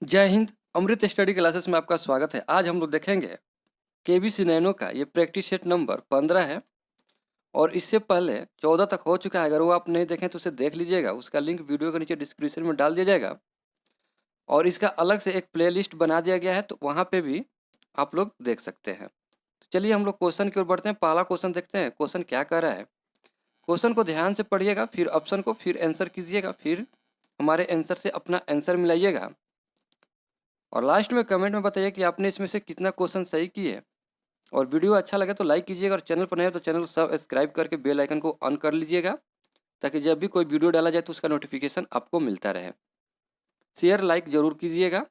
जय हिंद। अमृत study classes में आपका स्वागत है। आज हम लोग देखेंगे केबीसी नैनो का ये प्रैक्टिस सेट नंबर 15 है और इससे पहले 14 तक हो चुका है। अगर वो आप नहीं देखें तो उसे देख लीजिएगा, उसका लिंक वीडियो के नीचे डिस्क्रिप्शन में डाल दिया जाएगा और इसका अलग से एक प्लेलिस्ट बना दिया गया है, तो वहाँ पे भी आप लोग देख सकते हैं। तो चलिए हम लोग क्वेश्चन की ओर बढ़ते हैं। पहला क्वेश्चन देखते हैं, क्वेश्चन क्या कर रहा है। क्वेश्चन को ध्यान से पढ़िएगा, फिर ऑप्शन को फिर आंसर कीजिएगा, फिर हमारे आंसर से अपना आंसर मिलाइएगा और लास्ट में कमेंट में बताइए कि आपने इसमें से कितना क्वेश्चन सही किए। और वीडियो अच्छा लगे तो लाइक कीजिएगा और चैनल पर नए हो तो चैनल सब्सक्राइब करके बेल आइकन को ऑन कर लीजिएगा, ताकि जब भी कोई वीडियो डाला जाए तो उसका नोटिफिकेशन आपको मिलता रहे। शेयर लाइक जरूर कीजिएगा।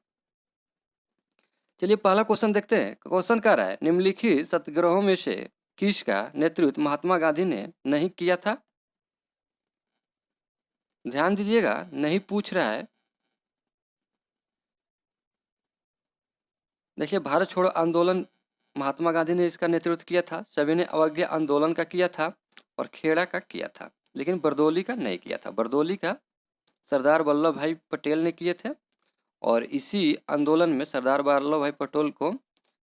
चलिए पहला क्वेश्चन देखते हैं। क्वेश्चन कह रहा है, निम्नलिखित सत्याग्रहों में से किसका नेतृत्व महात्मा गांधी ने नहीं किया था। ध्यान दीजिएगा, नहीं पूछ रहा है। देखिए, भारत छोड़ो आंदोलन महात्मा गांधी ने इसका नेतृत्व किया था, सविनय अवज्ञा आंदोलन का किया था और खेड़ा का किया था, लेकिन बरदौली का नहीं किया था। बरदौली का सरदार वल्लभ भाई पटेल ने किए थे और इसी आंदोलन में सरदार वल्लभ भाई पटेल को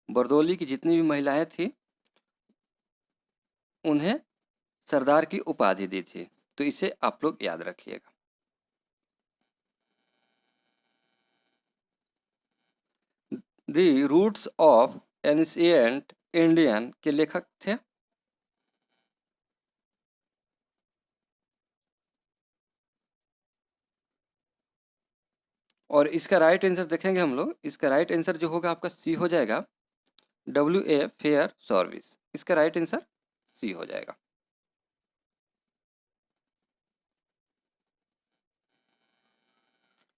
बरदौली की जितनी भी महिलाएं थी उन्हें सरदार की उपाधि दी थी। तो इसे आप लोग याद रखिएगा। The roots of ancient Indian के लेखक थे। और इसका राइट आंसर देखेंगे हम लोग। इसका राइट आंसर जो होगा आपका सी हो जाएगा, WA फेयर सर्विस। इसका राइट आंसर सी हो जाएगा।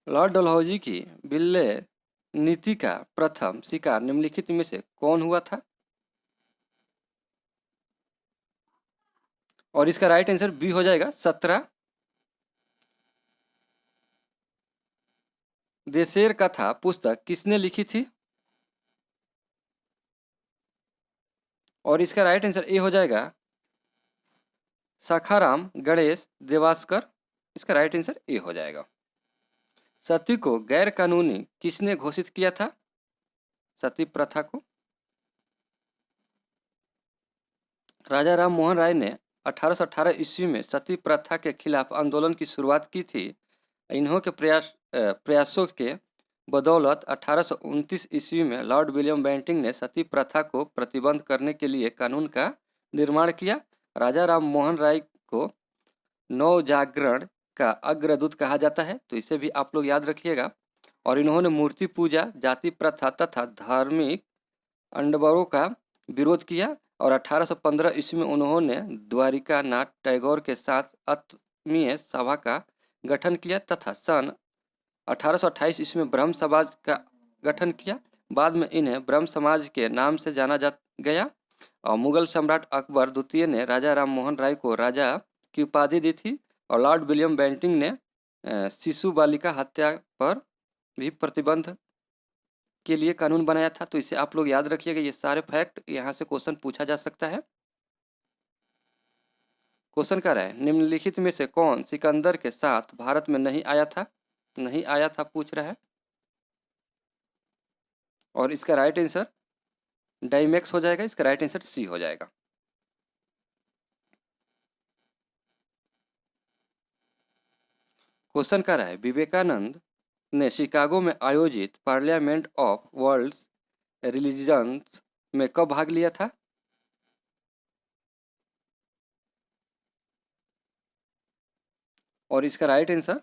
लॉर्ड डलहौजी की विलय नीति का प्रथम शिकार निम्नलिखित में से कौन हुआ था। और इसका राइट आंसर बी हो जाएगा, 17। देशेर कथा पुस्तक किसने लिखी थी। और इसका राइट आंसर ए हो जाएगा, शाखाराम गणेश देवास्कर। इसका राइट आंसर ए हो जाएगा। सती को गैर कानूनी किसने घोषित किया था। सती प्रथा को राजा राम मोहन राय ने 1818 ईस्वी में सती प्रथा के खिलाफ आंदोलन की शुरुआत की थी। इन्हों के प्रयासों के बदौलत 1829 ईस्वी में लॉर्ड विलियम बेंटिंक ने सती प्रथा को प्रतिबंध करने के लिए कानून का निर्माण किया। राजा राम मोहन राय को नव जागरण का अग्रदूत कहा जाता है, तो इसे भी आप लोग याद रखिएगा। और इन्होंने मूर्ति पूजा, जाति प्रथा तथा धार्मिक अंडबरों का विरोध किया और 1815 ईस्वी में उन्होंने द्वारिका नाथ टैगोर के साथ आत्मीय सभा का गठन किया तथा सन 1828 ईस्वी में ब्रह्म समाज का गठन किया। बाद में इन्हें ब्रह्म समाज के नाम से जाना जा गया और मुगल सम्राट अकबर द्वितीय ने राजा राम मोहन राय को राजा की उपाधि दी थी और लॉर्ड विलियम बेंटिंक ने शिशु बालिका हत्या पर भी प्रतिबंध के लिए कानून बनाया था। तो इसे आप लोग याद रखिएगा। ये सारे फैक्ट यहाँ से क्वेश्चन पूछा जा सकता है। क्वेश्चन क्या है, निम्नलिखित में से कौन सिकंदर के साथ भारत में नहीं आया था। नहीं आया था पूछ रहा है। और इसका राइट आंसर डाइमैक्स हो जाएगा। इसका राइट आंसर सी हो जाएगा। क्वेश्चन क्या है, विवेकानंद ने शिकागो में आयोजित पार्लियामेंट ऑफ वर्ल्ड्स रिलीजन्स में कब भाग लिया था। और इसका राइट आंसर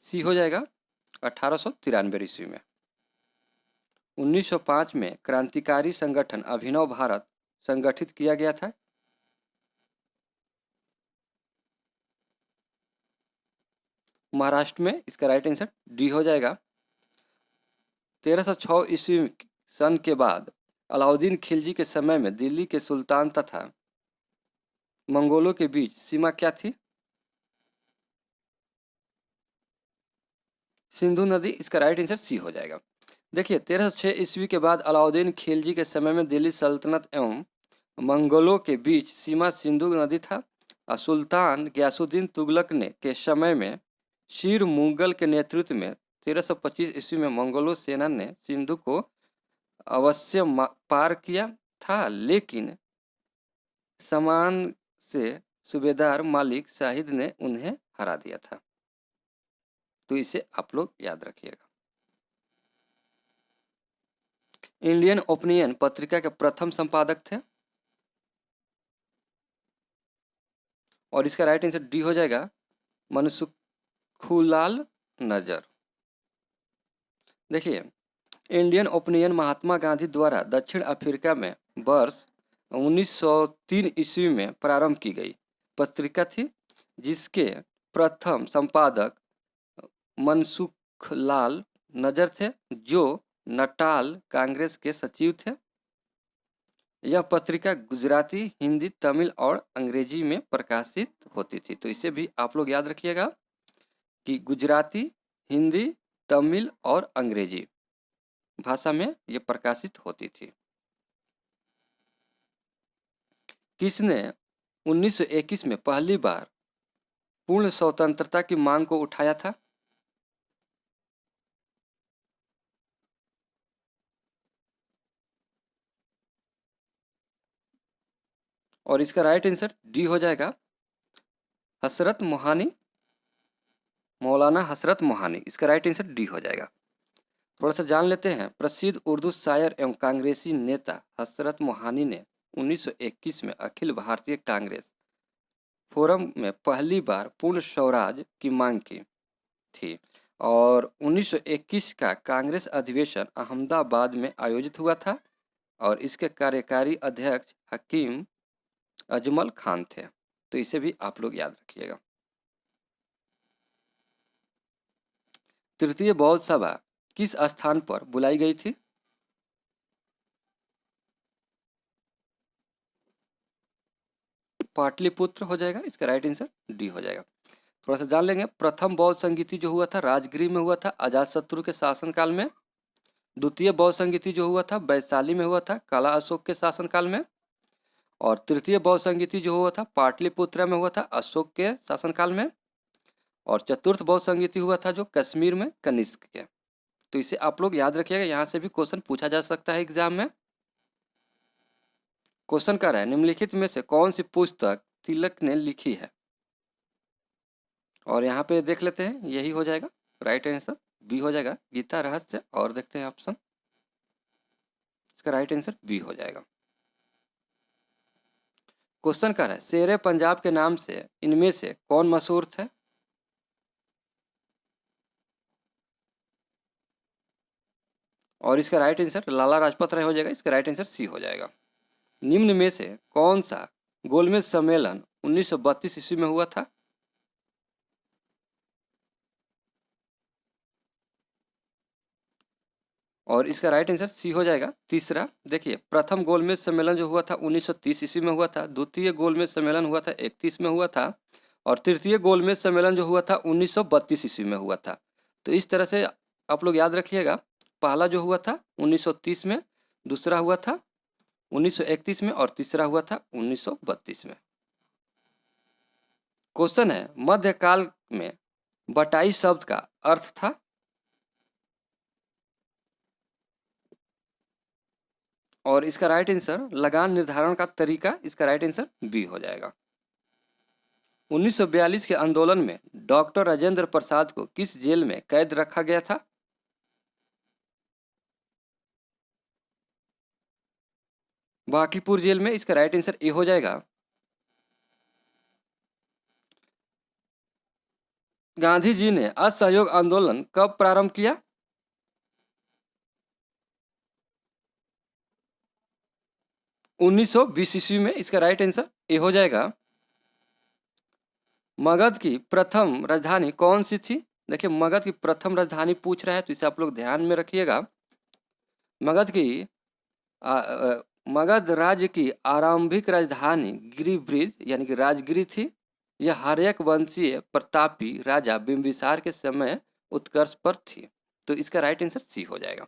सी हो जाएगा, 1893 ईस्वी में। 1905 में क्रांतिकारी संगठन अभिनव भारत संगठित किया गया था। महाराष्ट्र में। इसका राइट आंसर डी हो जाएगा। 1306 ईस्वी सन के बाद अलाउद्दीन खिलजी के समय में दिल्ली के सुल्तान तथा मंगोलों के बीच सीमा क्या थी। सिंधु नदी। इसका राइट आंसर सी हो जाएगा। देखिए, 1306 ईस्वी के बाद अलाउद्दीन खिलजी के समय में दिल्ली सल्तनत एवं मंगोलों के बीच सीमा सिंधु नदी था। सुल्तान गयासुद्दीन तुगलक ने के समय में शीर मुगल के नेतृत्व में 1325 ईस्वी में मंगोलों सेना ने सिंधु को अवश्य पार किया था, लेकिन समान से सूबेदार मालिक शाहिद ने उन्हें हरा दिया था। तो इसे आप लोग याद रखिएगा। इंडियन ओपिनियन पत्रिका के प्रथम संपादक थे, और इसका राइट आंसर डी हो जाएगा मनसुखलाल नजर। देखिए, इंडियन ओपिनियन महात्मा गांधी द्वारा दक्षिण अफ्रीका में वर्ष 1903 ईस्वी में प्रारंभ की गई पत्रिका थी, जिसके प्रथम संपादक मनसुखलाल नजर थे, जो नटाल कांग्रेस के सचिव थे। यह पत्रिका गुजराती, हिंदी, तमिल और अंग्रेजी में प्रकाशित होती थी। तो इसे भी आप लोग याद रखिएगा कि गुजराती, हिंदी, तमिल और अंग्रेजी भाषा में यह प्रकाशित होती थी। किसने 1921 में पहली बार पूर्ण स्वतंत्रता की मांग को उठाया था? और इसका राइट आंसर डी हो जाएगा हसरत मोहानी, मौलाना हसरत मोहानी। इसका राइट आंसर डी हो जाएगा। थोड़ा सा जान लेते हैं। प्रसिद्ध उर्दू शायर एवं कांग्रेसी नेता हसरत मोहानी ने 1921 में अखिल भारतीय कांग्रेस फोरम में पहली बार पूर्ण स्वराज की मांग की थी, और 1921 का कांग्रेस अधिवेशन अहमदाबाद में आयोजित हुआ था, और इसके कार्यकारी अध्यक्ष हकीम अजमल खान थे। तो इसे भी आप लोग याद रखिएगा। तृतीय बौद्ध सभा किस स्थान पर बुलाई गई थी? पाटलिपुत्र हो जाएगा। इसका राइट आंसर डी हो जाएगा। थोड़ा सा जान लेंगे। प्रथम बौद्ध संगीति जो हुआ था राजगृह में हुआ था, अजातशत्रु के शासनकाल में। द्वितीय बौद्ध संगीति जो हुआ था वैशाली में हुआ था, काला अशोक के शासनकाल में। और तृतीय बौद्ध संगीति जो हुआ था पाटलिपुत्र में हुआ था, अशोक के शासनकाल में। और चतुर्थ बौद्ध संगीति हुआ था जो कश्मीर में, कनिष्क के। तो इसे आप लोग याद रखिएगा, यहाँ से भी क्वेश्चन पूछा जा सकता है एग्जाम में। क्वेश्चन कर रहा है, निम्नलिखित में से कौन सी पुस्तक तिलक ने लिखी है? और यहाँ पे देख लेते हैं, यही हो जाएगा राइट आंसर, बी हो जाएगा गीता रहस्य। और देखते हैं ऑप्शन, इसका राइट आंसर बी हो जाएगा। क्वेश्चन कर रहा है, शेरे पंजाब के नाम से इनमें से कौन मशहूर थे? और इसका राइट आंसर लाला लाजपत राय हो जाएगा। इसका राइट आंसर सी हो जाएगा। निम्न में से कौन सा गोलमेज सम्मेलन 1932 ईस्वी में हुआ था? और इसका राइट आंसर सी हो जाएगा तीसरा। देखिए, प्रथम गोलमेज सम्मेलन जो हुआ था 1930 ईस्वी में हुआ था, द्वितीय गोलमेज सम्मेलन हुआ था 31 में हुआ था, और तृतीय गोलमेज सम्मेलन जो हुआ था 1932 ईस्वी में हुआ था। तो इस तरह से आप लोग याद रखिएगा। पहला जो हुआ था 1930 में, दूसरा हुआ था 1931 में, और तीसरा हुआ था 1932 में। क्वेश्चन है, मध्यकाल में बटाई शब्द का अर्थ था? और इसका राइट आंसर लगान निर्धारण का तरीका। इसका राइट आंसर बी हो जाएगा। 1942 के आंदोलन में डॉक्टर राजेंद्र प्रसाद को किस जेल में कैद रखा गया था? बांकीपुर जेल में। इसका राइट आंसर ए हो जाएगा। गांधी जी ने असहयोग आंदोलन कब प्रारंभ किया? उन्नीस ईस्वी में। इसका राइट आंसर ए हो जाएगा। मगध की प्रथम राजधानी कौन सी थी? देखिए, मगध की प्रथम राजधानी पूछ रहा है, तो इसे आप लोग ध्यान में रखिएगा। मगध राज्य की आरंभिक राजधानी गिरिब्रिज यानी कि राजगिरी थी। यह हर्यक वंशीय प्रतापी राजा बिंबिसार के समय उत्कर्ष पर थी। तो इसका राइट आंसर सी हो जाएगा।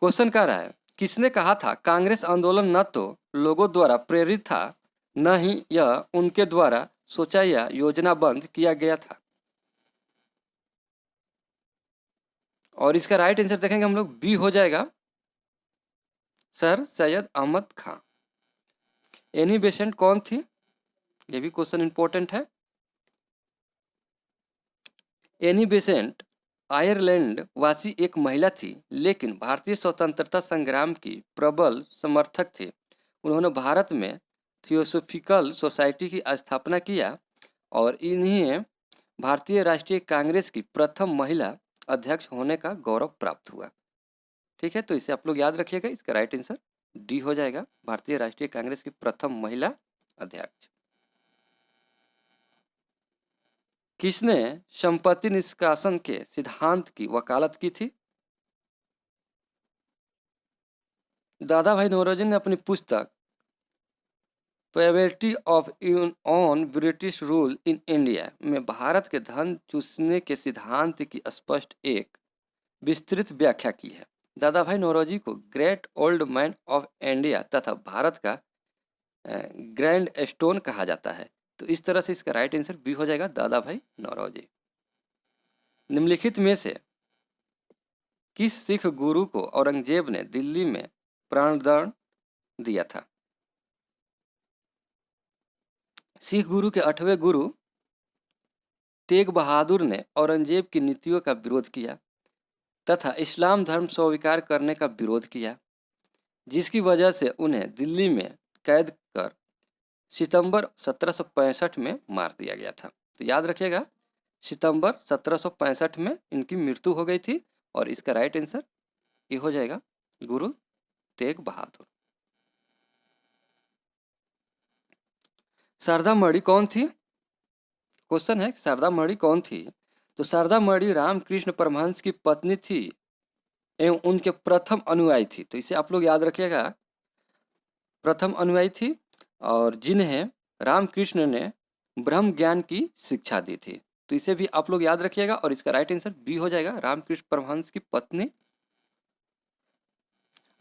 क्वेश्चन कह रहा है, किसने कहा था कांग्रेस आंदोलन न तो लोगों द्वारा प्रेरित था, न ही यह उनके द्वारा सोचा या योजनाबद्ध किया गया था। और इसका राइट आंसर देखेंगे हम लोग, बी हो जाएगा, सर सैयद अहमद खां। एनी बेसेंट कौन थी? ये भी क्वेश्चन इंपॉर्टेंट है। एनी बेसेंट आयरलैंड वासी एक महिला थी, लेकिन भारतीय स्वतंत्रता संग्राम की प्रबल समर्थक थी। उन्होंने भारत में थियोसोफिकल सोसाइटी की स्थापना किया और इन्हें भारतीय राष्ट्रीय कांग्रेस की प्रथम महिला अध्यक्ष होने का गौरव प्राप्त हुआ। ठीक है, तो इसे आप लोग याद रखिएगा। इसका राइट आंसर डी हो जाएगा, भारतीय राष्ट्रीय कांग्रेस की प्रथम महिला अध्यक्ष। किसने संपत्ति निष्कासन के सिद्धांत की वकालत की थी? दादा भाई नौरोजी ने अपनी पुस्तक poverty of on British rule in India में भारत के धन चूसने के सिद्धांत की स्पष्ट एक विस्तृत व्याख्या की है। दादा भाई नौरोजी को great old man of India तथा भारत का ग्रैंड स्टोन कहा जाता है। तो इस तरह से इसका राइट आंसर बी हो जाएगा, दादा भाई नौरोजी। निम्नलिखित में से किस सिख गुरु को औरंगजेब ने दिल्ली में प्राणदंड दिया था? सिख गुरु के 8वें गुरु तेग बहादुर ने औरंगजेब की नीतियों का विरोध किया तथा इस्लाम धर्म स्वीकार करने का विरोध किया, जिसकी वजह से उन्हें दिल्ली में कैद कर सितंबर 1765 में मार दिया गया था। तो याद रखिएगा, सितंबर 1765 में इनकी मृत्यु हो गई थी और इसका राइट आंसर ये हो जाएगा, गुरु तेग बहादुर। शारदा मणि कौन थी? क्वेश्चन है, शारदा मणि कौन थी? तो शारदा मणि रामकृष्ण परमहंस की पत्नी थी एवं उनके प्रथम अनुयायी थी। तो इसे आप लोग याद रखिएगा, प्रथम अनुयायी थी और जिन्हें रामकृष्ण ने ब्रह्म ज्ञान की शिक्षा दी थी। तो इसे भी आप लोग याद रखिएगा और इसका राइट आंसर बी हो जाएगा, रामकृष्ण परमहंस की पत्नी।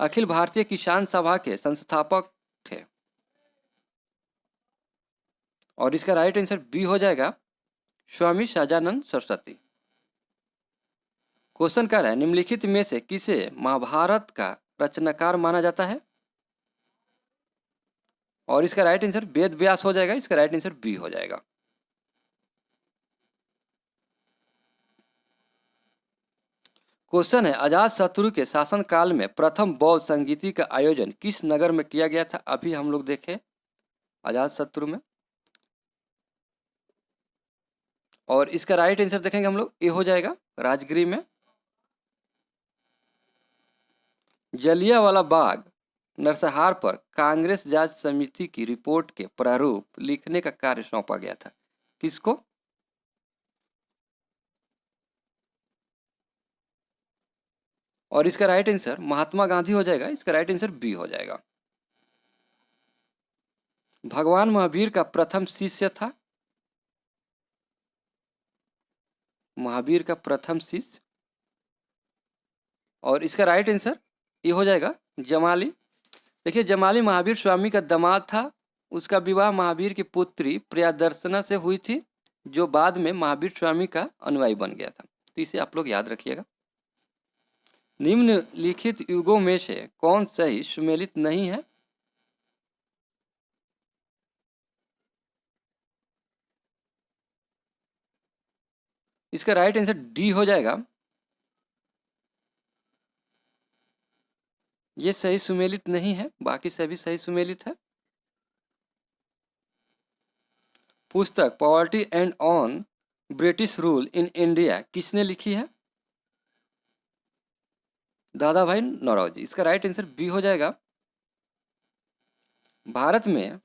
अखिल भारतीय किसान सभा के संस्थापक थे और इसका राइट आंसर बी हो जाएगा, स्वामी सहजानंद सरस्वती। क्वेश्चन क्या है, निम्नलिखित में से किसे महाभारत का रचनाकार माना जाता है? और इसका राइट आंसर वेद व्यास हो जाएगा, इसका राइट आंसर बी हो जाएगा। क्वेश्चन है, अजात शत्रु के शासनकाल में प्रथम बौद्ध संगीति का आयोजन किस नगर में किया गया था? अभी हम लोग देखें अजात शत्रु में, और इसका राइट आंसर देखेंगे हम लोग, ये हो जाएगा राजगिरी में। जलियांवाला बाग नरसंहार पर कांग्रेस जांच समिति की रिपोर्ट के प्रारूप लिखने का कार्य सौंपा गया था, किसको? और इसका राइट आंसर महात्मा गांधी हो जाएगा, इसका राइट आंसर बी हो जाएगा। भगवान महावीर का प्रथम शिष्य था, महावीर का प्रथम शिष्य, और इसका राइट आंसर ये हो जाएगा जमाली। देखिए, जमाली महावीर स्वामी का दामाद था, उसका विवाह महावीर की पुत्री प्रियदर्शना से हुई थी, जो बाद में महावीर स्वामी का अनुयायी बन गया था। तो इसे आप लोग याद रखिएगा। निम्नलिखित युगों में से कौन सही सुमेलित नहीं है? इसका राइट आंसर डी हो जाएगा, ये सही सुमेलित नहीं है, बाकी सभी सही सुमेलित है। पुस्तक poverty and on British rule in India किसने लिखी है? दादा भाई नौरोजी। इसका राइट आंसर बी हो जाएगा। भारत में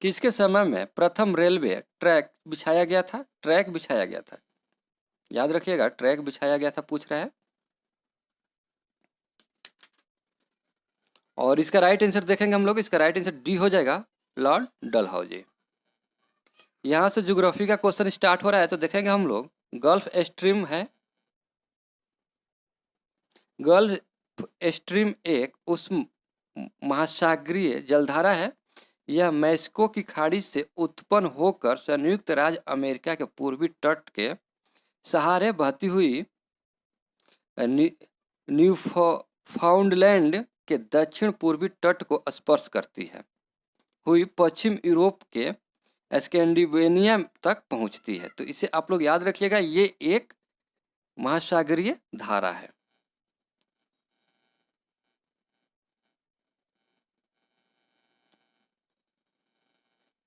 किसके समय में प्रथम रेलवे ट्रैक बिछाया गया था? ट्रैक बिछाया गया था, याद रखिएगा, ट्रैक बिछाया गया था पूछ रहा है। और इसका राइट आंसर देखेंगे हम लोग, इसका राइट आंसर डी हो जाएगा, लॉर्ड डलहौजी। यहाँ से ज्योग्राफी का क्वेश्चन स्टार्ट हो रहा है, तो देखेंगे हम लोग, गल्फ स्ट्रीम है, गल्फ स्ट्रीम एक उस महासागरीय जलधारा है यह मैक्सिको की खाड़ी से उत्पन्न होकर संयुक्त राज्य अमेरिका के पूर्वी तट के सहारे बहती हुई न्यूफाउंडलैंड के दक्षिण पूर्वी तट को स्पर्श करती है हुई पश्चिम यूरोप के स्कैंडिनेविया तक पहुंचती है। तो इसे आप लोग याद रखिएगा, ये एक महासागरीय धारा है।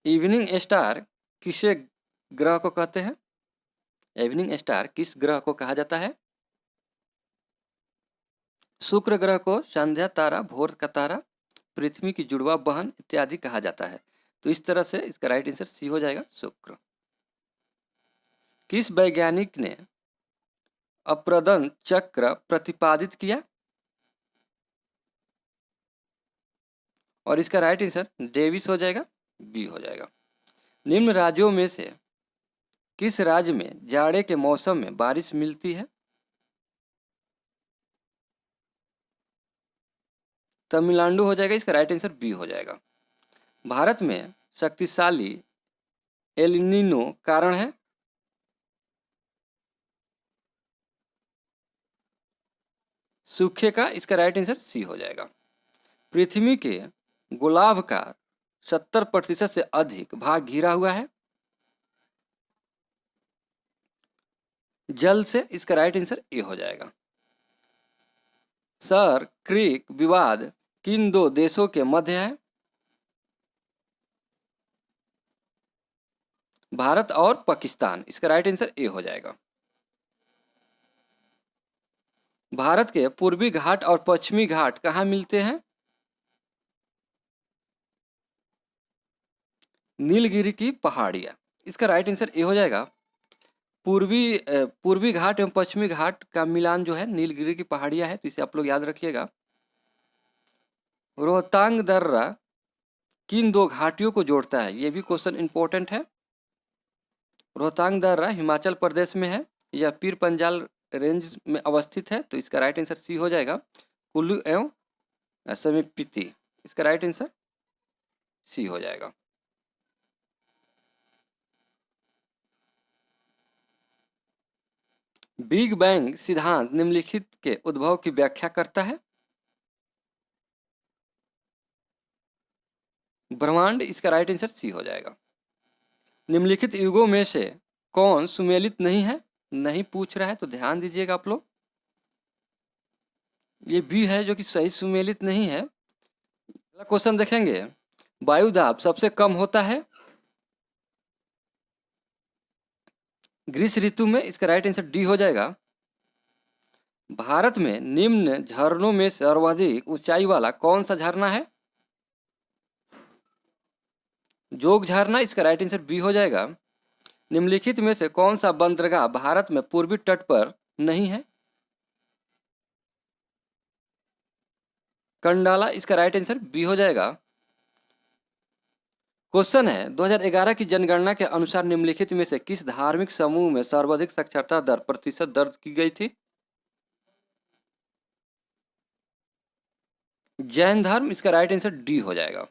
इवनिंग स्टार किसे ग्रह को कहते हैं? इवनिंग स्टार किस ग्रह को कहा जाता है? शुक्र ग्रह को संध्या तारा, भोर का तारा, पृथ्वी की जुड़वा बहन इत्यादि कहा जाता है। तो इस तरह से इसका राइट आंसर सी हो जाएगा, शुक्र। किस वैज्ञानिक ने अप्रदन चक्र प्रतिपादित किया? और इसका राइट आंसर डेविस हो जाएगा, बी हो जाएगा। निम्न राज्यों में से किस राज्य में जाड़े के मौसम में बारिश मिलती है? तमिलनाडु हो जाएगा, इसका राइट आंसर बी हो जाएगा। भारत में शक्तिशाली एल नीनो कारण है? सूखे का, इसका राइट आंसर सी हो जाएगा। पृथ्वी के गोलार्ध का 70% से अधिक भाग घिरा हुआ है जल से, इसका राइट आंसर ए हो जाएगा। सर क्रीक विवाद किन दो देशों के मध्य है? भारत और पाकिस्तान, इसका राइट आंसर ए हो जाएगा। भारत के पूर्वी घाट और पश्चिमी घाट कहाँ मिलते हैं? नीलगिरी की पहाड़ियां, इसका राइट आंसर ए हो जाएगा। पूर्वी घाट एवं पश्चिमी घाट का मिलान जो है नीलगिरी की पहाड़ियां है, तो इसे आप लोग याद रखिएगा। रोहतांग दर्रा किन दो घाटियों को जोड़ता है? ये भी क्वेश्चन इंपॉर्टेंट है। रोहतांग दर्रा हिमाचल प्रदेश में है, यह पीर पंजाल रेंज में अवस्थित है, तो इसका राइट आंसर सी हो जाएगा। कुल्लू एवं समीपति, इसका राइट आंसर सी हो जाएगा। बिग बैंग सिद्धांत निम्नलिखित के उद्भव की व्याख्या करता है? ब्रह्मांड, इसका राइट आंसर सी हो जाएगा। निम्नलिखित युगों में से कौन सुमेलित नहीं है? नहीं पूछ रहा है तो ध्यान दीजिएगा आप लोग। ये बी है जो कि सही सुमेलित नहीं है। अगला क्वेश्चन देखेंगे, वायुदाब सबसे कम होता है ग्रीष्म ऋतु में, इसका राइट आंसर डी हो जाएगा। भारत में निम्न झरनों में सर्वाधिक ऊंचाई वाला कौन सा झरना है? जोग झरना, इसका राइट आंसर बी हो जाएगा। निम्नलिखित में से कौन सा बंदरगाह भारत में पूर्वी तट पर नहीं है? कंडाला, इसका राइट आंसर बी हो जाएगा। क्वेश्चन है, 2011 की जनगणना के अनुसार निम्नलिखित में से किस धार्मिक समूह में सर्वाधिक साक्षरता दर प्रतिशत दर्ज की गई थी? जैन धर्म, इसका राइट आंसर डी हो जाएगा।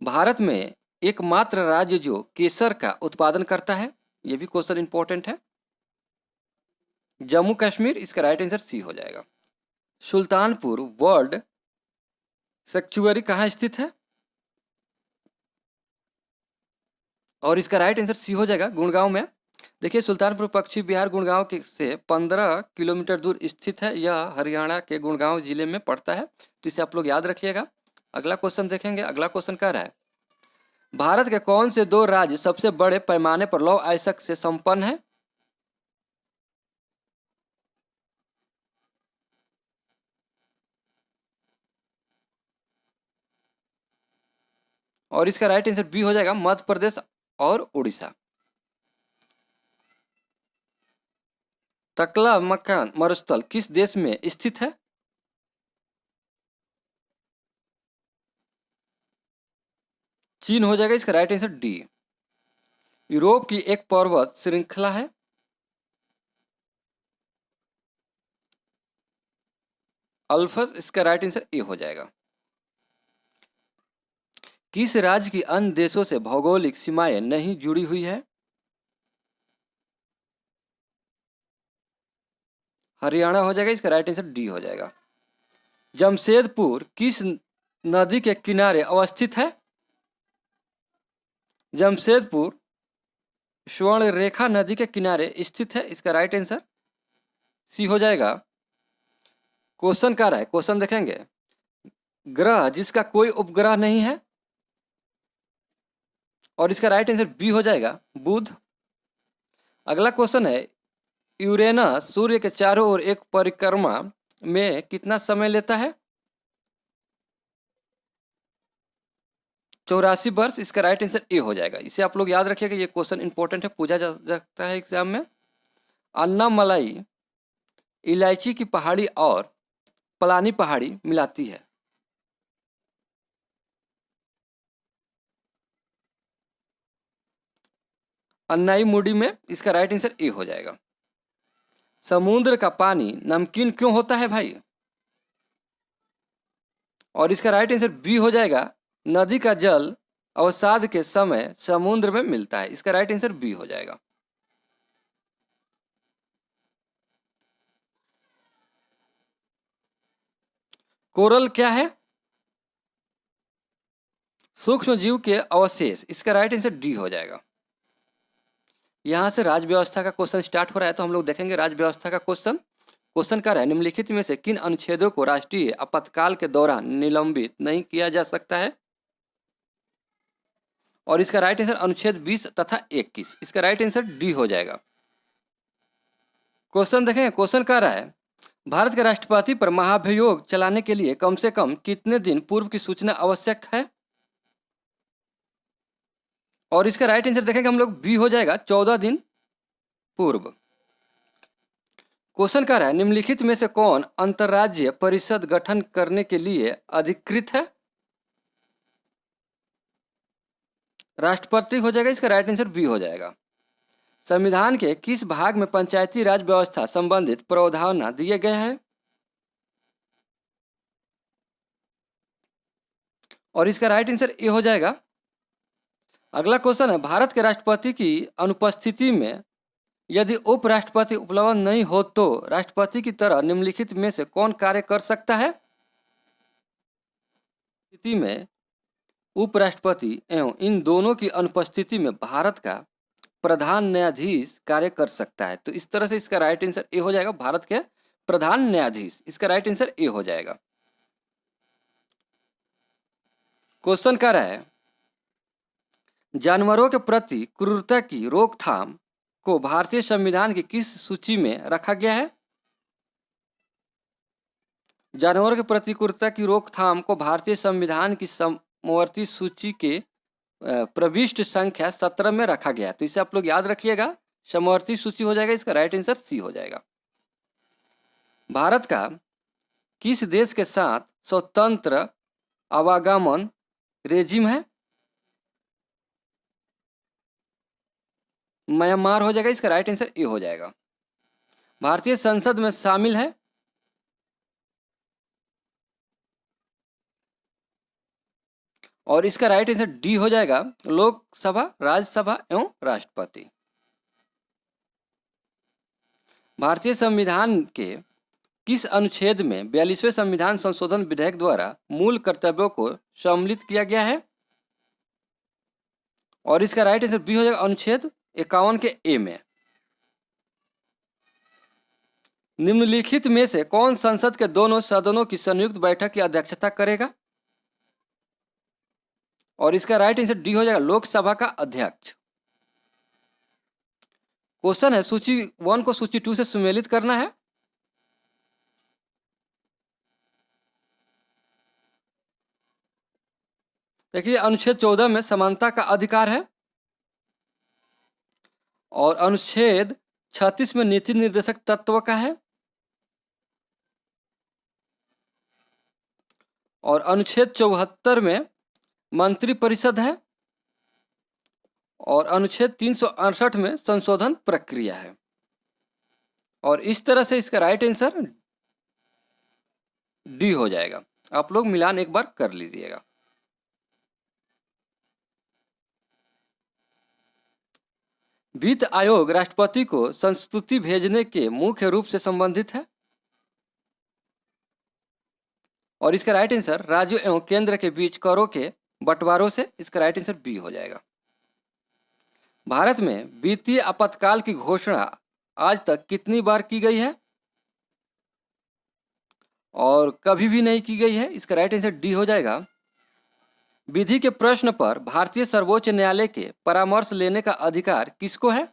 भारत में एकमात्र राज्य जो केसर का उत्पादन करता है, यह भी क्वेश्चन इंपॉर्टेंट है। जम्मू कश्मीर, इसका राइट आंसर सी हो जाएगा। सुल्तानपुर वर्ल्ड सेक्चुअरी कहाँ स्थित है? और इसका राइट आंसर सी हो जाएगा, गुड़गांव में। देखिए, सुल्तानपुर पश्चिम बिहार गुड़गांव के से 15 किलोमीटर दूर स्थित है। यह हरियाणा के गुड़गांव जिले में पड़ता है, तो इसे आप लोग याद रखिएगा। अगला क्वेश्चन देखेंगे। अगला क्वेश्चन कह रहा है, भारत के कौन से दो राज्य सबसे बड़े पैमाने पर लौह अयस्क से संपन्न है? और इसका राइट आंसर बी हो जाएगा, मध्य प्रदेश और उड़ीसा। तकला मकान मरुस्थल किस देश में स्थित है? चीन हो जाएगा, इसका राइट आंसर डी। यूरोप की एक पर्वत श्रृंखला है। अल्पस, इसका राइट आंसर ए हो जाएगा। किस राज्य की अन्य देशों से भौगोलिक सीमाएं नहीं जुड़ी हुई है? हरियाणा हो जाएगा, इसका राइट आंसर डी हो जाएगा। जमशेदपुर किस नदी के किनारे अवस्थित है? जमशेदपुर स्वर्ण रेखा नदी के किनारे स्थित है, इसका राइट आंसर सी हो जाएगा। क्वेश्चन क्या रहा है, क्वेश्चन देखेंगे। ग्रह जिसका कोई उपग्रह नहीं है, और इसका राइट आंसर बी हो जाएगा, बुध। अगला क्वेश्चन है, यूरेनस सूर्य के चारों ओर एक परिक्रमा में कितना समय लेता है? 84 वर्ष, इसका राइट आंसर ए हो जाएगा। इसे आप लोग याद रखिएगा, ये क्वेश्चन इंपॉर्टेंट है, पूछा जा सकता है एग्जाम में। अन्नामलाई इलायची की पहाड़ी और पलानी पहाड़ी मिलाती है। अन्नाई मुडी में, इसका राइट आंसर ए हो जाएगा। समुद्र का पानी नमकीन क्यों होता है भाई? और इसका राइट आंसर बी हो जाएगा, नदी का जल अवसाद के समय समुद्र में मिलता है, इसका राइट आंसर बी हो जाएगा। कोरल क्या है? सूक्ष्म जीव के अवशेष, इसका राइट आंसर डी हो जाएगा। यहां से राज्य व्यवस्था का क्वेश्चन स्टार्ट हो रहा है, तो हम लोग देखेंगे राज्य व्यवस्था का क्वेश्चन। क्वेश्चन क्या है, निम्नलिखित में से किन अनुच्छेदों को राष्ट्रीय आपातकाल के दौरान निलंबित नहीं किया जा सकता है? और इसका राइट आंसर अनुच्छेद 20 तथा 21, इसका राइट आंसर डी हो जाएगा। क्वेश्चन देखें, क्वेश्चन क्या रहा है, भारत के राष्ट्रपति पर महाभियोग चलाने के लिए कम से कम कितने दिन पूर्व की सूचना आवश्यक है? और इसका राइट आंसर देखेंगे हम लोग, बी हो जाएगा, 14 दिन पूर्व। क्वेश्चन क्या रहा है, निम्नलिखित में से कौन अंतर्राज्यीय परिषद गठन करने के लिए अधिकृत है? राष्ट्रपति हो जाएगा, इसका राइट आंसर बी हो जाएगा। संविधान के किस भाग में पंचायती राज व्यवस्था संबंधित प्रावधान दिए गए हैं? और इसका राइट आंसर ए हो जाएगा। अगला क्वेश्चन है, भारत के राष्ट्रपति की अनुपस्थिति में यदि उपराष्ट्रपति उपलब्ध नहीं हो तो राष्ट्रपति की तरह निम्नलिखित में से कौन कार्य कर सकता है? स्थिति में उपराष्ट्रपति एवं इन दोनों की अनुपस्थिति में भारत का प्रधान न्यायाधीश कार्य कर सकता है, तो इस तरह से इसका राइट आंसर ए हो जाएगा, भारत के प्रधान न्यायाधीश, इसका राइट आंसर ए हो जाएगा। क्वेश्चन क्या रहा है, जानवरों के प्रति क्रूरता की रोकथाम को भारतीय संविधान की किस सूची में रखा गया है? जानवरों के प्रति क्रूरता की रोकथाम को भारतीय संविधान की समवर्ती सूची के प्रविष्ट संख्या 17 में रखा गया है, तो इसे आप लोग याद रखिएगा, समवर्ती सूची हो जाएगा, इसका राइट आंसर सी हो जाएगा। भारत का किस देश के साथ स्वतंत्र आवागमन रेजिम है? म्यांमार हो जाएगा, इसका राइट आंसर ए हो जाएगा। भारतीय संसद में शामिल है? और इसका राइट आंसर डी हो जाएगा, लोकसभा, राज्यसभा एवं राष्ट्रपति। भारतीय संविधान के किस अनुच्छेद में 42वें संविधान संशोधन विधेयक द्वारा मूल कर्तव्यों को सम्मिलित किया गया है? और इसका राइट आंसर बी हो जाएगा, अनुच्छेद 51 के ए में। निम्नलिखित में से कौन संसद के दोनों सदनों की संयुक्त बैठक की अध्यक्षता करेगा? और इसका राइट आंसर डी हो जाएगा, लोकसभा का अध्यक्ष। क्वेश्चन है, सूची 1 को सूची 2 से सुमेलित करना है। देखिए, अनुच्छेद 14 में समानता का अधिकार है, और अनुच्छेद 36 में नीति निर्देशक तत्व का है, और अनुच्छेद 74 में मंत्री परिषद है, और अनुच्छेद 368 में संशोधन प्रक्रिया है। और इस तरह से इसका राइट आंसर डी हो जाएगा। आप लोग मिलान एक बार कर लीजिएगा। वित्त आयोग राष्ट्रपति को संस्तुति भेजने के मुख्य रूप से संबंधित है। और इसका राइट आंसर राज्यों एवं केंद्र के बीच करों के बंटवारों से, इसका राइट आंसर बी हो जाएगा। भारत में वित्तीय आपातकाल की घोषणा आज तक कितनी बार की गई है? और कभी भी नहीं की गई है, इसका राइट आंसर डी हो जाएगा। विधि के प्रश्न पर भारतीय सर्वोच्च न्यायालय के परामर्श लेने का अधिकार किसको है?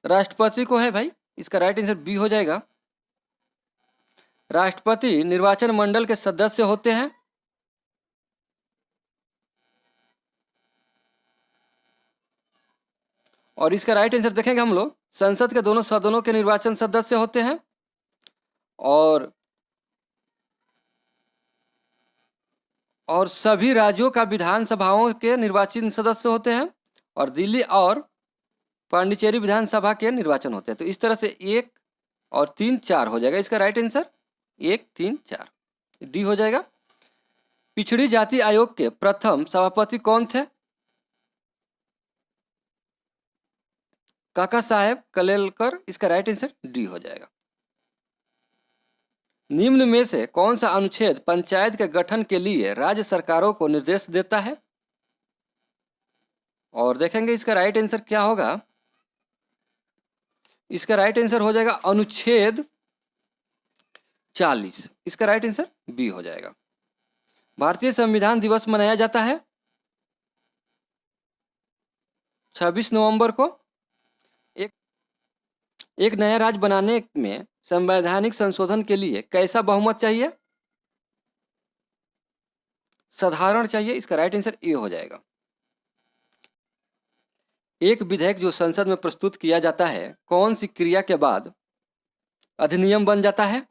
राष्ट्रपति को है भाई, इसका राइट आंसर बी हो जाएगा। राष्ट्रपति निर्वाचन मंडल के सदस्य होते हैं। और इसका राइट आंसर देखेंगे हम लोग, संसद के दोनों सदनों के निर्वाचन सदस्य होते हैं और सभी राज्यों का विधानसभाओं के निर्वाचित सदस्य होते हैं और दिल्ली और पांडिचेरी विधानसभा के निर्वाचन होते हैं। तो इस तरह से 1 और 3 4 हो जाएगा इसका राइट आंसर, 1 3 4 डी हो जाएगा। पिछड़ी जाति आयोग के प्रथम सभापति कौन थे? काका साहेब कलेलकर, इसका राइट आंसर डी हो जाएगा। निम्न में से कौन सा अनुच्छेद पंचायत के गठन के लिए राज्य सरकारों को निर्देश देता है? और देखेंगे इसका राइट आंसर क्या होगा। इसका राइट आंसर हो जाएगा अनुच्छेद 40, इसका राइट आंसर बी हो जाएगा। भारतीय संविधान दिवस मनाया जाता है 26 नवंबर को। एक नया राज्य बनाने में संवैधानिक संशोधन के लिए कैसा बहुमत चाहिए? साधारण चाहिए, इसका राइट आंसर ए हो जाएगा। एक विधेयक जो संसद में प्रस्तुत किया जाता है कौन सी क्रिया के बाद अधिनियम बन जाता है?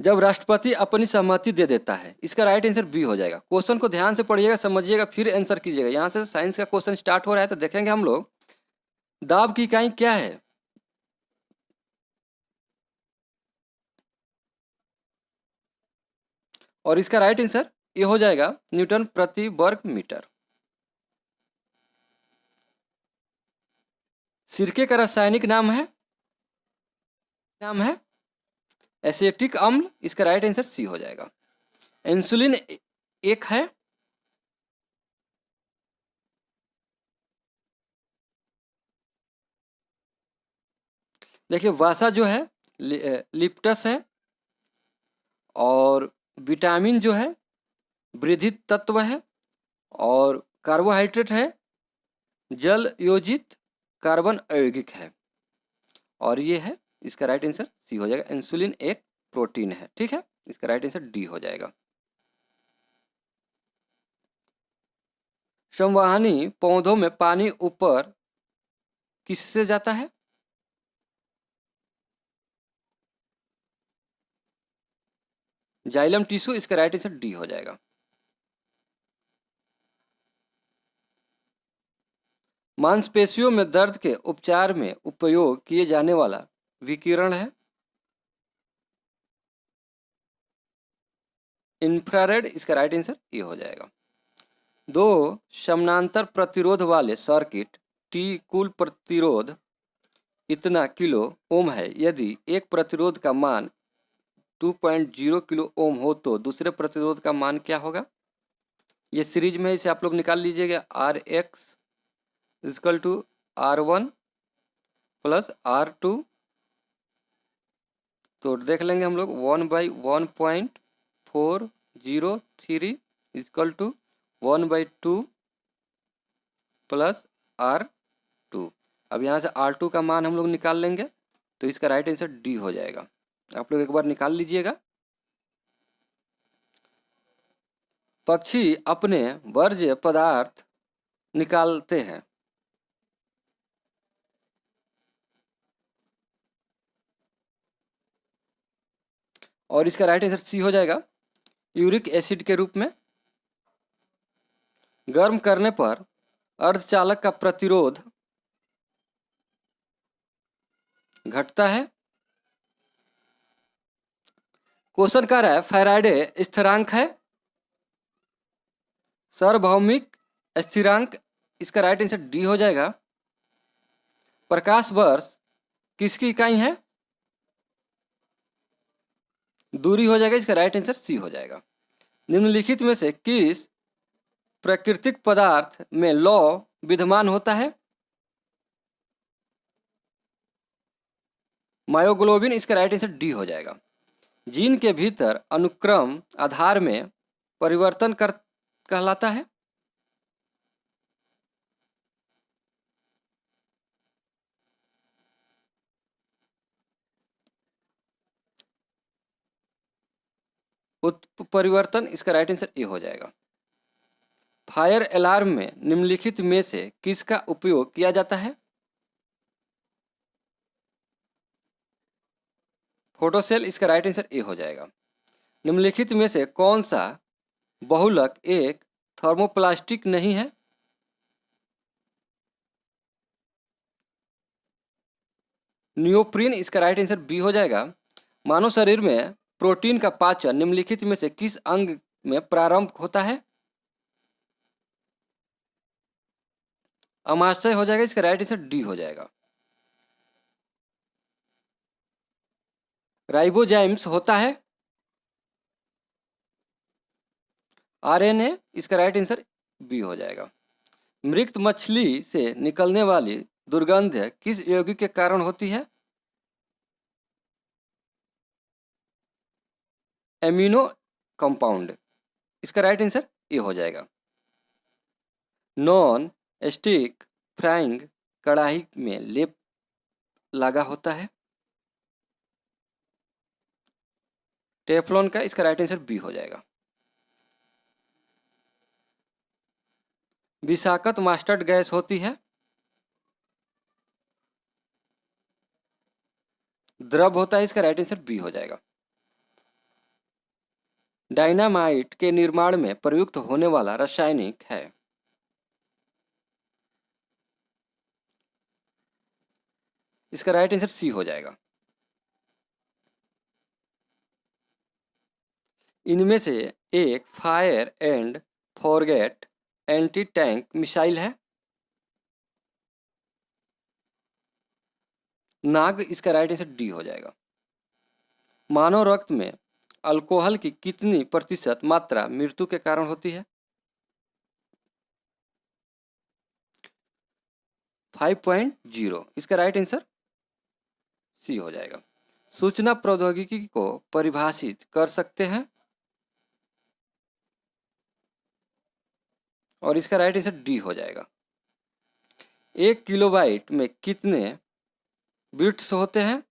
जब राष्ट्रपति अपनी सहमति दे देता है, इसका राइट आंसर बी हो जाएगा। क्वेश्चन को ध्यान से पढ़िएगा, समझिएगा, फिर आंसर कीजिएगा। यहाँ से साइंस का क्वेश्चन स्टार्ट हो रहा है, तो देखेंगे हम लोग दाब की इकाई क्या है। और इसका राइट आंसर ये हो जाएगा न्यूटन प्रति वर्ग मीटर। सिरके का रासायनिक नाम है एसिटिक अम्ल, इसका राइट आंसर सी हो जाएगा। इंसुलिन एक है। देखिए वासा जो है लिप्टस है और विटामिन जो है वृद्धि तत्व है और कार्बोहाइड्रेट है जल योजित कार्बन अयौगिक है और ये है, इसका राइट आंसर सी हो जाएगा। इंसुलिन एक प्रोटीन है, ठीक है, इसका राइट आंसर डी हो जाएगा। संवहनी पौधों में पानी ऊपर किससे जाता है? जाइलम टिश्यू, इसका राइट आंसर डी हो जाएगा। मांसपेशियों में दर्द के उपचार में उपयोग किए जाने वाला विकिरण है इंफ्रारेड, इसका राइट आंसर ये हो जाएगा। 2 समानांतर प्रतिरोध वाले सर्किट टी कुल प्रतिरोध इतना किलो ओम है। यदि एक प्रतिरोध का मान 2.0 किलो ओम हो तो दूसरे प्रतिरोध का मान क्या होगा? ये सीरीज में इसे आप लोग निकाल लीजिएगा। RX equal to R1 plus R2, तो देख लेंगे हम लोग 1/1.403 इक्वल टू 1/2 प्लस R2। अब यहाँ से R2 का मान हम लोग निकाल लेंगे, तो इसका राइट आंसर डी हो जाएगा। आप लोग एक बार निकाल लीजिएगा। पक्षी अपने वर्ज्य पदार्थ निकालते हैं। और इसका राइट आंसर सी हो जाएगा, यूरिक एसिड के रूप में। गर्म करने पर अर्धचालक का प्रतिरोध घटता है। क्वेश्चन कह रहा है फैराडे स्थिरांक है, सार्वभौमिक स्थिरांक, इसका राइट आंसर डी हो जाएगा। प्रकाश वर्ष किसकी इकाई है, दूरी हो जाएगा, इसका राइट आंसर सी हो जाएगा। निम्नलिखित में से किस प्राकृतिक पदार्थ में लौ विद्यमान होता है, मायोग्लोबिन, इसका राइट आंसर डी हो जाएगा। जीन के भीतर अनुक्रम आधार में परिवर्तन कर कहलाता है, उत्परिवर्तन, इसका राइट आंसर ए हो जाएगा। फायर अलार्म में निम्नलिखित में से किसका उपयोग किया जाता है, फोटोसेल, इसका राइट आंसर ए हो जाएगा। निम्नलिखित में से कौन सा बहुलक एक थर्मोप्लास्टिक नहीं है, नियोप्रीन, इसका राइट आंसर बी हो जाएगा। मानव शरीर में प्रोटीन का पाचन निम्नलिखित में से किस अंग में प्रारंभ होता है, अमाशय हो जाएगा, इसका राइट आंसर डी हो जाएगा। राइबोजाइम्स होता है आरएनए, इसका राइट आंसर बी हो जाएगा। मृत मछली से निकलने वाली दुर्गंध किस यौगिक के कारण होती है, एमिनो कंपाउंड, इसका राइट आंसर ए हो जाएगा। नॉन स्टिक फ्राइंग कढ़ाई में लेप लगा होता है, टेफ्लॉन का, इसका राइट आंसर बी हो जाएगा। विषाक्त मास्टर्ड गैस होती है, द्रव होता है, इसका राइट आंसर बी हो जाएगा। डायनामाइट के निर्माण में प्रयुक्त होने वाला रासायनिक है, इसका राइट आंसर सी हो जाएगा। इनमें से एक fire and forget anti tank missile है, नाग, इसका राइट आंसर डी हो जाएगा। मानव रक्त में अल्कोहल की कितनी प्रतिशत मात्रा मृत्यु के कारण होती है, 5.0, इसका राइट आंसर सी हो जाएगा। सूचना प्रौद्योगिकी को परिभाषित कर सकते हैं, और इसका राइट आंसर डी हो जाएगा। 1 किलोबाइट में कितने बिट्स होते हैं,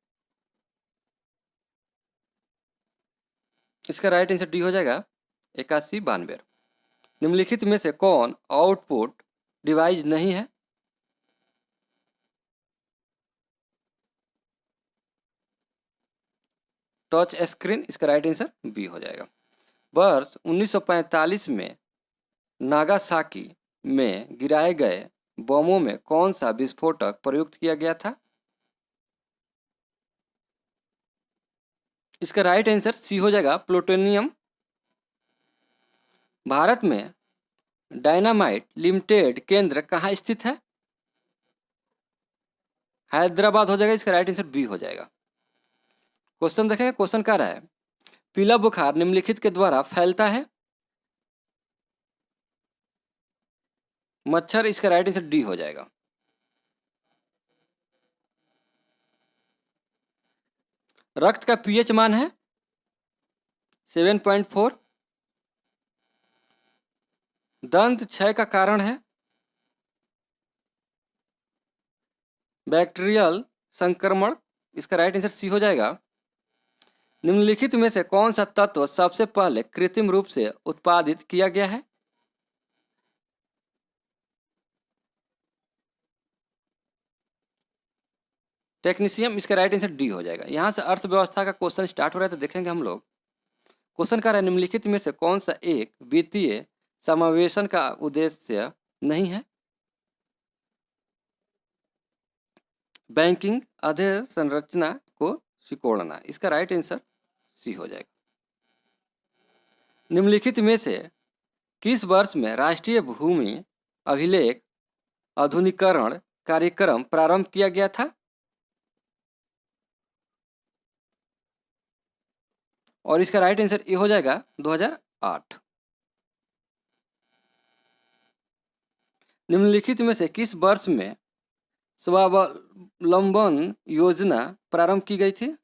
इसका राइट आंसर डी हो जाएगा, 81-92। निम्नलिखित में से कौन आउटपुट डिवाइस नहीं है, टच स्क्रीन, इसका राइट आंसर बी हो जाएगा। वर्ष 1945 में नागासाकी में गिराए गए बमों में कौन सा विस्फोटक प्रयुक्त किया गया था, इसका राइट आंसर सी हो जाएगा, प्लूटोनियम। भारत में डायनामाइट लिमिटेड केंद्र कहाँ स्थित है, हैदराबाद हो जाएगा, इसका राइट आंसर बी हो जाएगा। क्वेश्चन देखें, क्वेश्चन कह रहा है पीला बुखार निम्नलिखित के द्वारा फैलता है, मच्छर, इसका राइट आंसर डी हो जाएगा। रक्त का पीएच मान है 7.4। दंत क्षय का कारण है बैक्टीरियल संक्रमण, इसका राइट आंसर सी हो जाएगा। निम्नलिखित में से कौन सा तत्व सबसे पहले कृत्रिम रूप से उत्पादित किया गया है, टेक्नीशियम, इसका राइट आंसर डी हो जाएगा। यहाँ से अर्थव्यवस्था का क्वेश्चन स्टार्ट हो रहा है, तो देखेंगे हम लोग। क्वेश्चन का निम्नलिखित में से कौन सा एक वित्तीय समावेशन का उद्देश्य नहीं है, बैंकिंग अधोसंरचना को सिकोड़ना, इसका राइट आंसर सी हो जाएगा। निम्नलिखित में से किस वर्ष में राष्ट्रीय भूमि अभिलेख आधुनिकीकरण कार्यक्रम प्रारंभ किया गया था? और इसका राइट आंसर ये हो जाएगा 2008। निम्नलिखित में से किस वर्ष में स्वावलंबन योजना प्रारंभ की गई थी?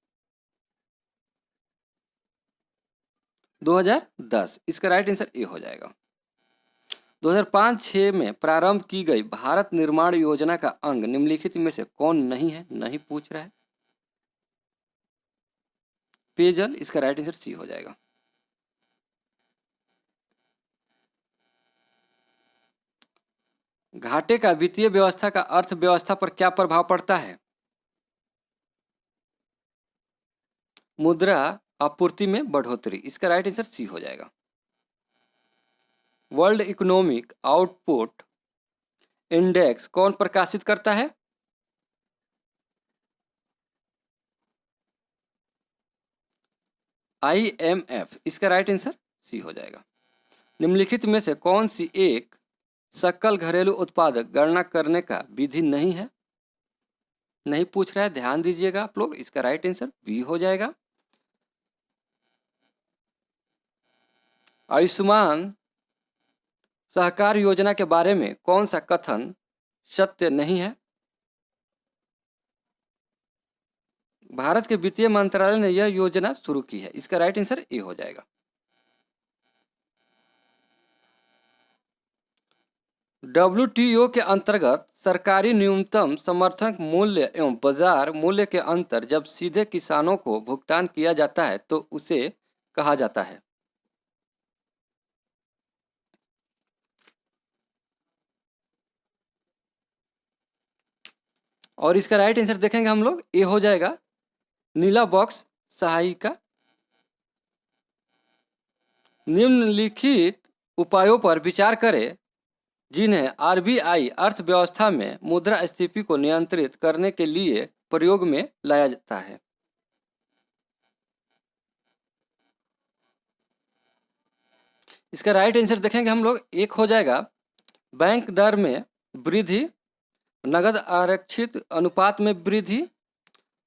2010। इसका राइट आंसर ये हो जाएगा। 2005-6 में प्रारंभ की गई भारत निर्माण योजना का अंग निम्नलिखित में से कौन नहीं है? नहीं पूछ रहा है। पेयजल। इसका राइट आंसर सी हो जाएगा। घाटे का वित्तीय व्यवस्था का अर्थव्यवस्था पर क्या प्रभाव पड़ता है? मुद्रा आपूर्ति में बढ़ोतरी। इसका राइट आंसर सी हो जाएगा। वर्ल्ड इकोनॉमिक आउटपुट इंडेक्स कौन प्रकाशित करता है? IMF। इसका राइट आंसर सी हो जाएगा। निम्नलिखित में से कौन सी एक सकल घरेलू उत्पादक गणना करने का विधि नहीं है? नहीं पूछ रहा है, ध्यान दीजिएगा आप लोग। इसका राइट आंसर बी हो जाएगा। आयुष्मान सहकार योजना के बारे में कौन सा कथन सत्य नहीं है? भारत के वित्तीय मंत्रालय ने यह योजना शुरू की है। इसका राइट आंसर ए हो जाएगा। WTO के अंतर्गत सरकारी न्यूनतम समर्थन मूल्य एवं बाजार मूल्य के अंतर जब सीधे किसानों को भुगतान किया जाता है तो उसे कहा जाता है। और इसका राइट आंसर देखेंगे हम लोग, ये हो जाएगा नीला बॉक्स सहायिका। निम्नलिखित उपायों पर विचार करें जिन्हें RBI अर्थव्यवस्था में मुद्रास्फीति को नियंत्रित करने के लिए प्रयोग में लाया जाता है। इसका राइट आंसर देखेंगे हम लोग, एक हो जाएगा बैंक दर में वृद्धि, नगद आरक्षित अनुपात में वृद्धि,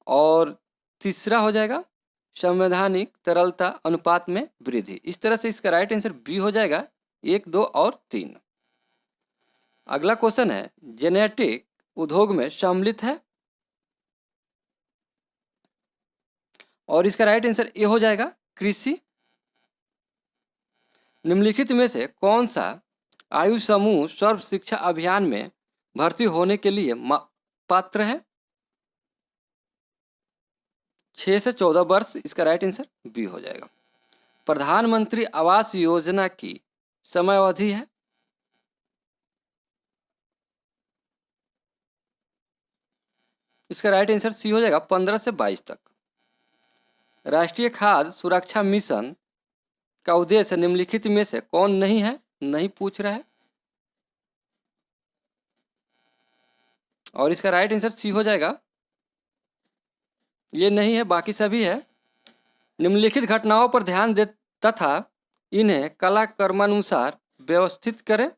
और तीसरा हो जाएगा संवैधानिक तरलता अनुपात में वृद्धि। इस तरह से इसका राइट आंसर बी हो जाएगा, 1, 2 और 3। अगला क्वेश्चन है जेनेटिक उद्योग में सम्मिलित है, और इसका राइट आंसर ये हो जाएगा कृषि। निम्नलिखित में से कौन सा आयु समूह सर्व शिक्षा अभियान में भर्ती होने के लिए पात्र है? 6 से 14 वर्ष। इसका राइट आंसर बी हो जाएगा। प्रधानमंत्री आवास योजना की समयावधि है? इसका राइट आंसर सी हो जाएगा, 15 से 22 तक। राष्ट्रीय खाद्य सुरक्षा मिशन का उद्देश्य निम्नलिखित में से कौन नहीं है? नहीं पूछ रहा है। और इसका राइट आंसर सी हो जाएगा, ये नहीं है, बाकी सभी है। निम्नलिखित घटनाओं पर ध्यान दे तथा इन्हें कला कर्मानुसार व्यवस्थित करें।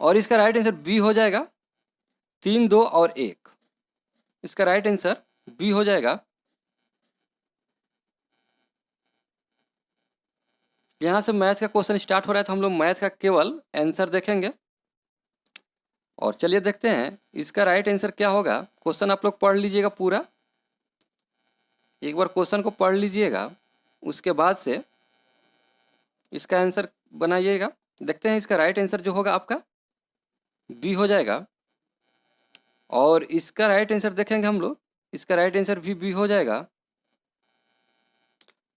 और इसका राइट आंसर बी हो जाएगा, 3, 2 और 1। इसका राइट आंसर बी हो जाएगा। यहाँ से मैथ का क्वेश्चन स्टार्ट हो रहा है तो हम लोग मैथ का केवल आंसर देखेंगे। और चलिए देखते हैं इसका राइट आंसर क्या होगा। क्वेश्चन आप लोग पढ़ लीजिएगा पूरा, एक बार क्वेश्चन को पढ़ लीजिएगा, उसके बाद से इसका आंसर बनाइएगा। देखते हैं इसका राइट आंसर जो होगा आपका बी हो जाएगा। और इसका राइट आंसर देखेंगे हम लोग, इसका राइट आंसर भी बी हो जाएगा।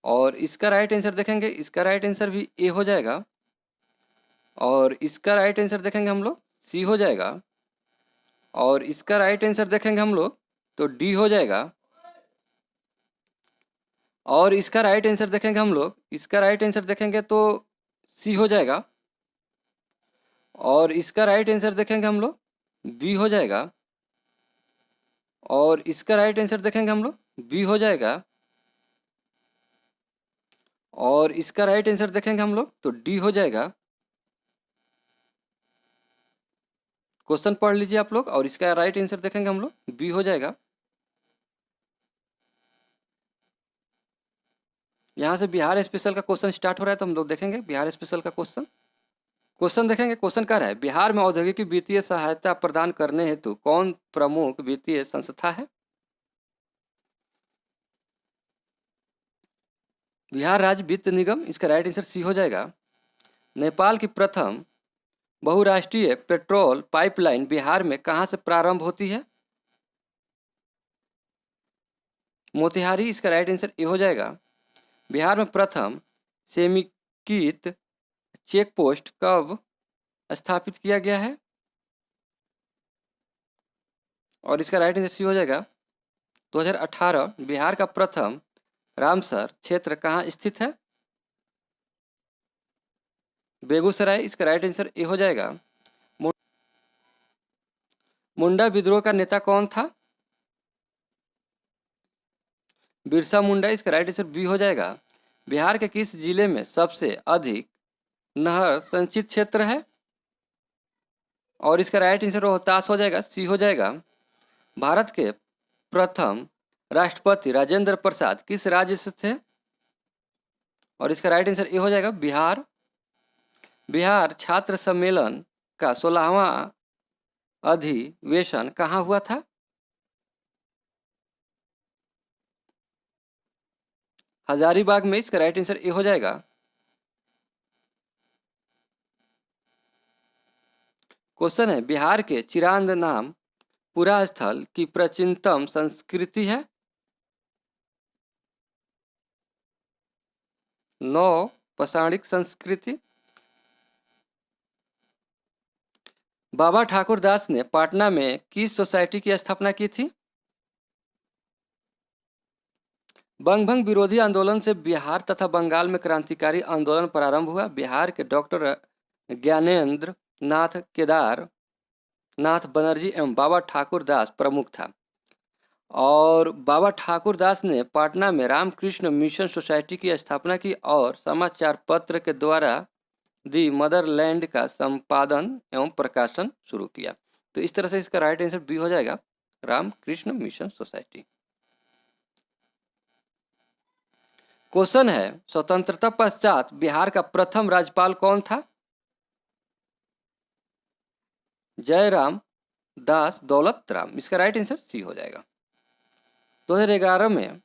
और इसका राइट आंसर देखेंगे, इसका राइट आंसर भी ए हो जाएगा। और इसका राइट आंसर देखेंगे हम लोग, सी हो जाएगा। और इसका राइट आंसर देखेंगे हम लोग तो डी हो जाएगा। और इसका राइट आंसर देखेंगे हम लोग, इसका राइट आंसर देखेंगे तो सी हो जाएगा। और इसका राइट आंसर देखेंगे हम लोग, बी हो जाएगा। और इसका राइट आंसर देखेंगे हम लोग, बी हो जाएगा। और इसका राइट आंसर देखेंगे हम लोग तो डी हो जाएगा। क्वेश्चन पढ़ लीजिए आप लोग, और इसका राइट आंसर देखेंगे हम लोग बी हो जाएगा। यहाँ से बिहार स्पेशल का क्वेश्चन स्टार्ट हो रहा है, तो हम लोग देखेंगे बिहार स्पेशल का क्वेश्चन। क्वेश्चन देखेंगे, क्वेश्चन कह रहा है बिहार में औद्योगिक वित्तीय सहायता प्रदान करने हेतु कौन प्रमुख वित्तीय संस्था है? बिहार राज्य वित्त निगम, इसका राइट आंसर सी हो जाएगा। नेपाल की प्रथम बहुराष्ट्रीय पेट्रोल पाइपलाइन बिहार में कहाँ से प्रारंभ होती है? मोतिहारी, इसका राइट आंसर ए हो जाएगा। बिहार में प्रथम सेमिकित चेक पोस्ट कब स्थापित किया गया है? और इसका राइट आंसर सी हो जाएगा 2018। बिहार का प्रथम रामसर क्षेत्र कहाँ स्थित है? बेगूसराय, इसका राइट आंसर ए हो जाएगा। मुंडा विद्रोह का नेता कौन था? बिरसा मुंडा, इसका राइट आंसर बी हो जाएगा। बिहार के किस जिले में सबसे अधिक नहर संचित क्षेत्र है? और इसका राइट आंसर रोहतास हो जाएगा, सी हो जाएगा। भारत के प्रथम राष्ट्रपति राजेंद्र प्रसाद किस राज्य से थे? और इसका राइट आंसर ए हो जाएगा बिहार। बिहार छात्र सम्मेलन का 16वां अधिवेशन कहाँ हुआ था? हजारीबाग में, इसका राइट आंसर ए हो जाएगा। क्वेश्चन है बिहार के चिरांद नाम पुरा स्थल की प्राचीनतम संस्कृति है? नौ पाषाणिक संस्कृति। बाबा ठाकुर दास ने पटना में किस सोसाइटी की स्थापना की थी? बंगभंग विरोधी आंदोलन से बिहार तथा बंगाल में क्रांतिकारी आंदोलन प्रारंभ हुआ। बिहार के डॉक्टर ज्ञानेंद्र नाथ केदार नाथ बनर्जी एवं बाबा ठाकुर दास प्रमुख था। और बाबा ठाकुर दास ने पटना में रामकृष्ण मिशन सोसाइटी की स्थापना की और समाचार पत्र के द्वारा दी मदरलैंड का संपादन एवं प्रकाशन शुरू किया। तो इस तरह से इसका राइट आंसर बी हो जाएगा, रामकृष्ण मिशन सोसाइटी। क्वेश्चन है स्वतंत्रता पश्चात बिहार का प्रथम राज्यपाल कौन था? जयराम दास दौलत राम, इसका राइट आंसर सी हो जाएगा। 2011 में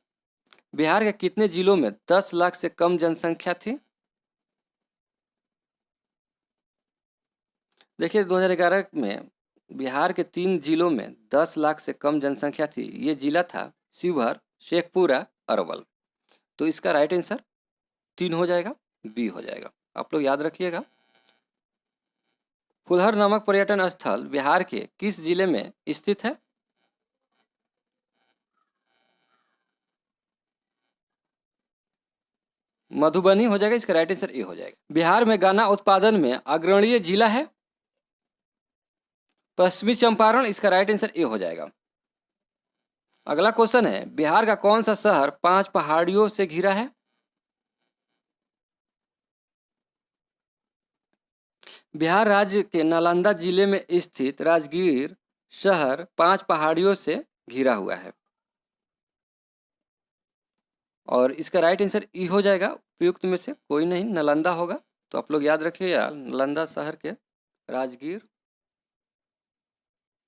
बिहार के कितने जिलों में 10 लाख से कम जनसंख्या थी? देखिए 2011 में बिहार के 3 जिलों में 10 लाख से कम जनसंख्या थी। ये जिला था शिवहर, शेखपुरा, अरवल। तो इसका राइट आंसर 3 हो जाएगा, बी हो जाएगा। आप लोग याद रखिएगा। फुलहर नामक पर्यटन स्थल बिहार के किस जिले में स्थित है? मधुबनी हो जाएगा, इसका राइट आंसर ए हो जाएगा। बिहार में गन्ना उत्पादन में अग्रणीय जिला है? पश्चिमी चंपारण, इसका राइट आंसर ए हो जाएगा। अगला क्वेश्चन है बिहार का कौन सा शहर 5 पहाड़ियों से घिरा है? बिहार राज्य के नालंदा जिले में स्थित राजगीर शहर 5 पहाड़ियों से घिरा हुआ है। और इसका राइट आंसर ई हो जाएगा। उपयुक्त में से कोई नहीं, नालंदा होगा। तो आप लोग याद रखिएगा नालंदा शहर के राजगीर